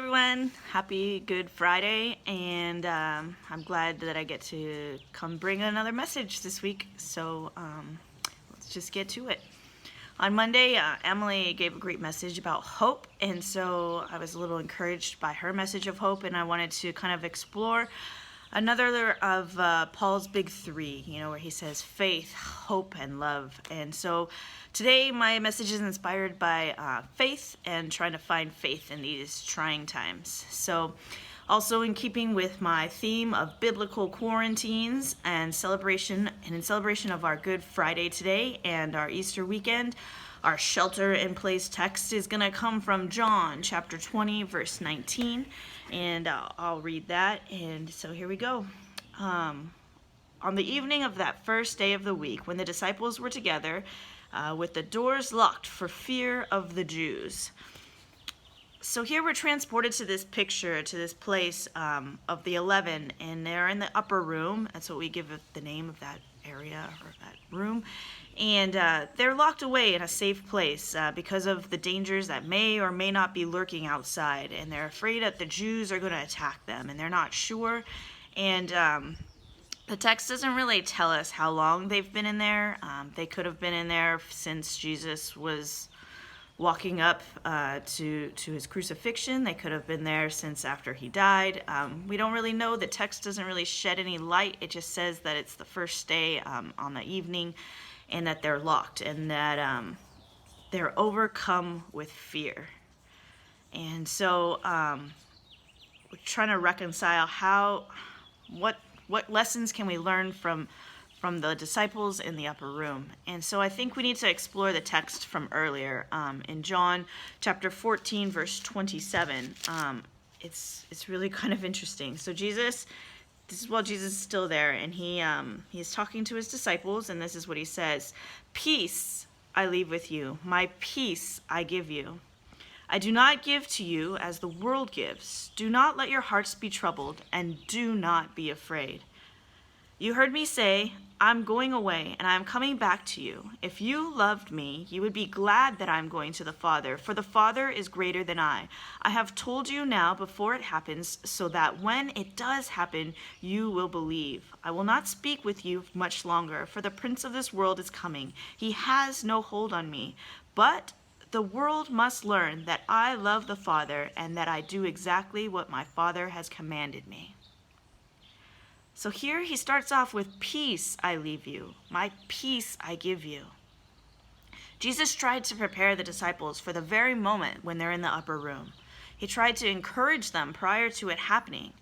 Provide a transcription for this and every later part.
everyone. Happy Good Friday, and I'm glad that I get to come bring another message this week. So let's just get to it. On Monday, Emily gave a great message about hope, and so I was a little encouraged by her message of hope, and I wanted to kind of explore another of Paul's big three, where he says faith, hope, and love. And so today my message is inspired by faith and trying to find faith in these trying times. So also in keeping with my theme of biblical quarantines and in celebration of our Good Friday today and our Easter weekend, our shelter-in-place text is going to come from John chapter 20, verse 19, and I'll read that. And so here we go. On the evening of that first day of the week, when the disciples were together, with the doors locked for fear of the Jews. So here we're transported to this picture, to this place of the 11, and they're in the upper room. That's what we give it the name of that area or that room. And they're locked away in a safe place because of the dangers that may or may not be lurking outside. And they're afraid that the Jews are going to attack them, and they're not sure. And the text doesn't really tell us how long they've been in there. They could have been in there since Jesus was walking up to his crucifixion. They could have been there since after he died. We don't really know. The text doesn't really shed any light. It just says that it's the first day on the evening, and that they're locked, and that they're overcome with fear. And so we're trying to reconcile what lessons can we learn from the disciples in the upper room. And so I think we need to explore the text from earlier in John chapter 14, verse 27. It's really kind of interesting. So this is while Jesus is still there, and he's talking to his disciples, and this is what he says: "Peace I leave with you, my peace I give you. I do not give to you as the world gives. Do not let your hearts be troubled, and do not be afraid. You heard me say, I'm going away, and I am coming back to you. If you loved me, you would be glad that I am going to the Father, for the Father is greater than I. I have told you now before it happens, so that when it does happen, you will believe. I will not speak with you much longer, for the prince of this world is coming. He has no hold on me. But the world must learn that I love the Father, and that I do exactly what my Father has commanded me." So here he starts off with, "Peace I leave you, my peace I give you." Jesus tried to prepare the disciples for the very moment when they're in the upper room. He tried to encourage them prior to it happening.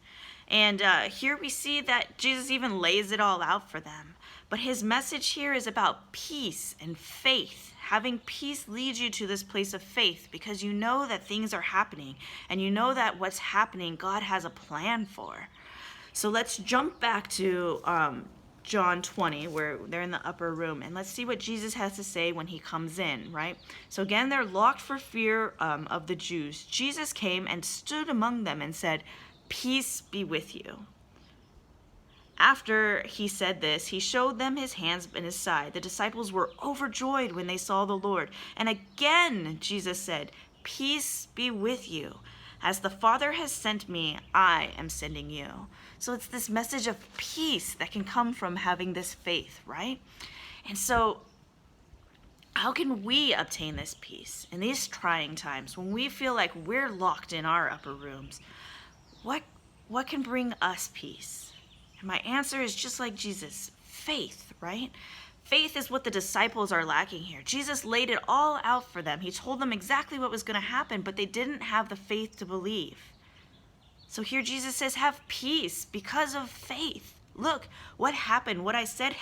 And here we see that Jesus even lays it all out for them. But his message here is about peace and faith. Having peace leads you to this place of faith because you know that things are happening, and you know that what's happening God has a plan for. So let's jump back to John 20, where they're in the upper room, and let's see what Jesus has to say when he comes in, right? So again, they're locked for fear of the Jews. Jesus came and stood among them and said, "Peace be with you." After he said this, he showed them his hands and his side. The disciples were overjoyed when they saw the Lord. And again, Jesus said, "Peace be with you. As the Father has sent me, I am sending you." So it's this message of peace that can come from having this faith, right? And so how can we obtain this peace in these trying times when we feel like we're locked in our upper rooms? What can bring us peace? And my answer is just like Jesus, faith, right? Faith is what the disciples are lacking here. Jesus laid it all out for them. He told them exactly what was going to happen, but they didn't have the faith to believe. So here Jesus says, have peace because of faith. Look, what happened, what I said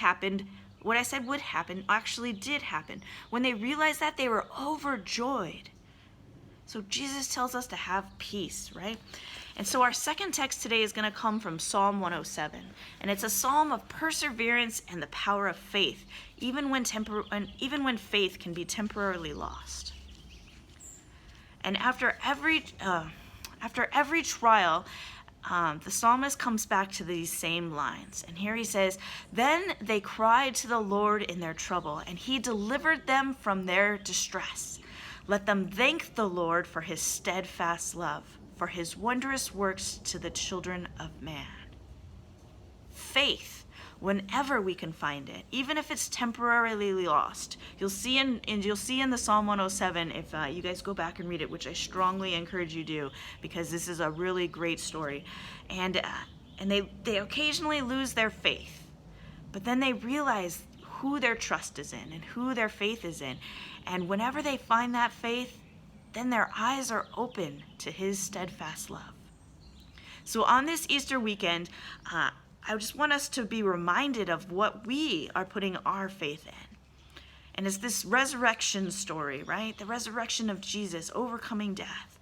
would happen, actually did happen. When they realized that, they were overjoyed. So Jesus tells us to have peace, right? And so our second text today is going to come from Psalm 107. And it's a psalm of perseverance and the power of faith, even when faith can be temporarily lost. And after every trial, the psalmist comes back to these same lines. And here he says, "Then they cried to the Lord in their trouble, and he delivered them from their distress. Let them thank the Lord for his steadfast love, for his wondrous works to the children of man. Faith, whenever we can find it, even if it's temporarily lost. You'll see in the Psalm 107, if you guys go back and read it, which I strongly encourage you do, because this is a really great story. And they occasionally lose their faith, but then they realize who their trust is in and who their faith is in. And whenever they find that faith, then their eyes are open to his steadfast love. So on this Easter weekend, I just want us to be reminded of what we are putting our faith in. And it's this resurrection story, right? The resurrection of Jesus overcoming death.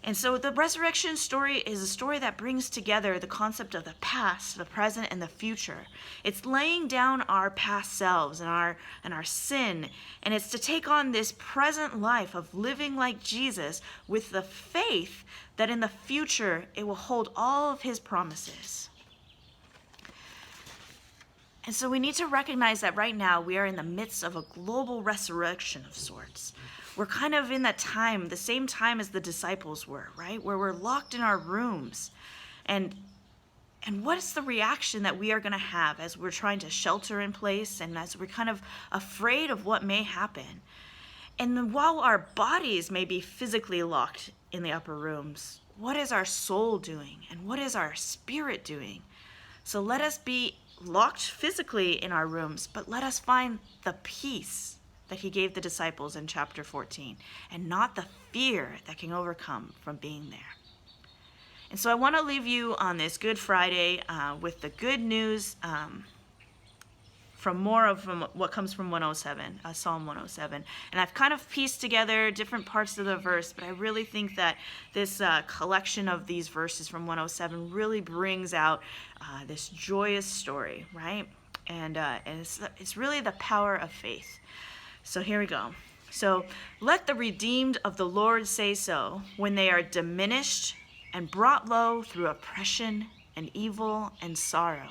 And so the resurrection story is a story that brings together the concept of the past, the present, and the future. It's laying down our past selves and our sin, and it's to take on this present life of living like Jesus with the faith that in the future it will hold all of his promises. And so we need to recognize that right now we are in the midst of a global resurrection of sorts. We're kind of in that time, the same time as the disciples were, right? Where we're locked in our rooms. And what is the reaction that we are going to have as we're trying to shelter in place and as we're kind of afraid of what may happen? And while our bodies may be physically locked in the upper rooms, what is our soul doing? And what is our spirit doing? So let us be locked physically in our rooms, but let us find the peace that he gave the disciples in chapter 14, and not the fear that can overcome from being there. And so I want to leave you on this Good Friday with the good news from what comes from 107, Psalm 107. And I've kind of pieced together different parts of the verse, but I really think that this collection of these verses from 107 really brings out this joyous story, right? And it's really the power of faith. So here we go. So let the redeemed of the Lord say so when they are diminished and brought low through oppression and evil and sorrow.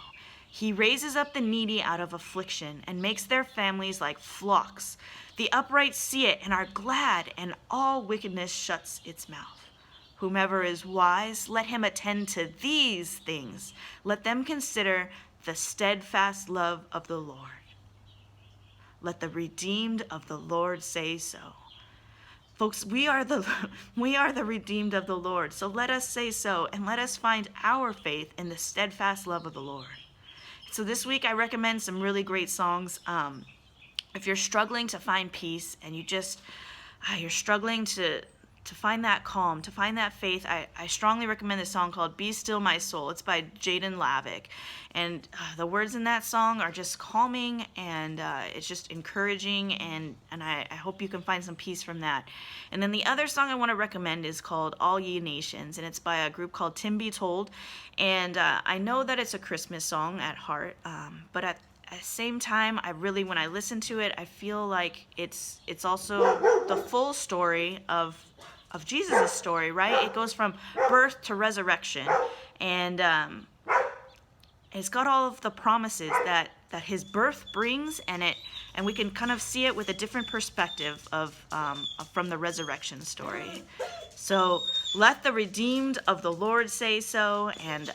He raises up the needy out of affliction and makes their families like flocks. The upright see it and are glad, and all wickedness shuts its mouth. Whomever is wise, let him attend to these things. Let them consider the steadfast love of the Lord. Let the redeemed of the Lord say so. Folks, we are the redeemed of the Lord. So let us say so, and let us find our faith in the steadfast love of the Lord. So this week I recommend some really great songs. If you're struggling to find peace and you're struggling to find that calm, to find that faith, I strongly recommend this song called Be Still My Soul. It's by Jaden Lavick. And the words in that song are just calming, and it's just encouraging, and I hope you can find some peace from that. And then the other song I want to recommend is called All Ye Nations, and it's by a group called Tim Be Told. And I know that it's a Christmas song at heart, but at the same time, when I listen to it, I feel like it's also the full story of Jesus' story, right? It goes from birth to resurrection, and it's got all of the promises that his birth brings, and we can kind of see it with a different perspective from the resurrection story. So let the redeemed of the Lord say so, and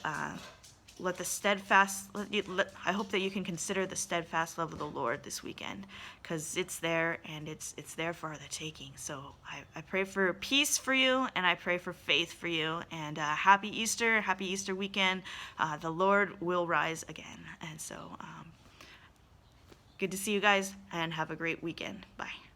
let the steadfast, I hope that you can consider the steadfast love of the Lord this weekend, because it's there, and it's there for the taking. So I pray for peace for you, and I pray for faith for you, and happy Easter weekend. The Lord will rise again. And so good to see you guys, and have a great weekend. Bye.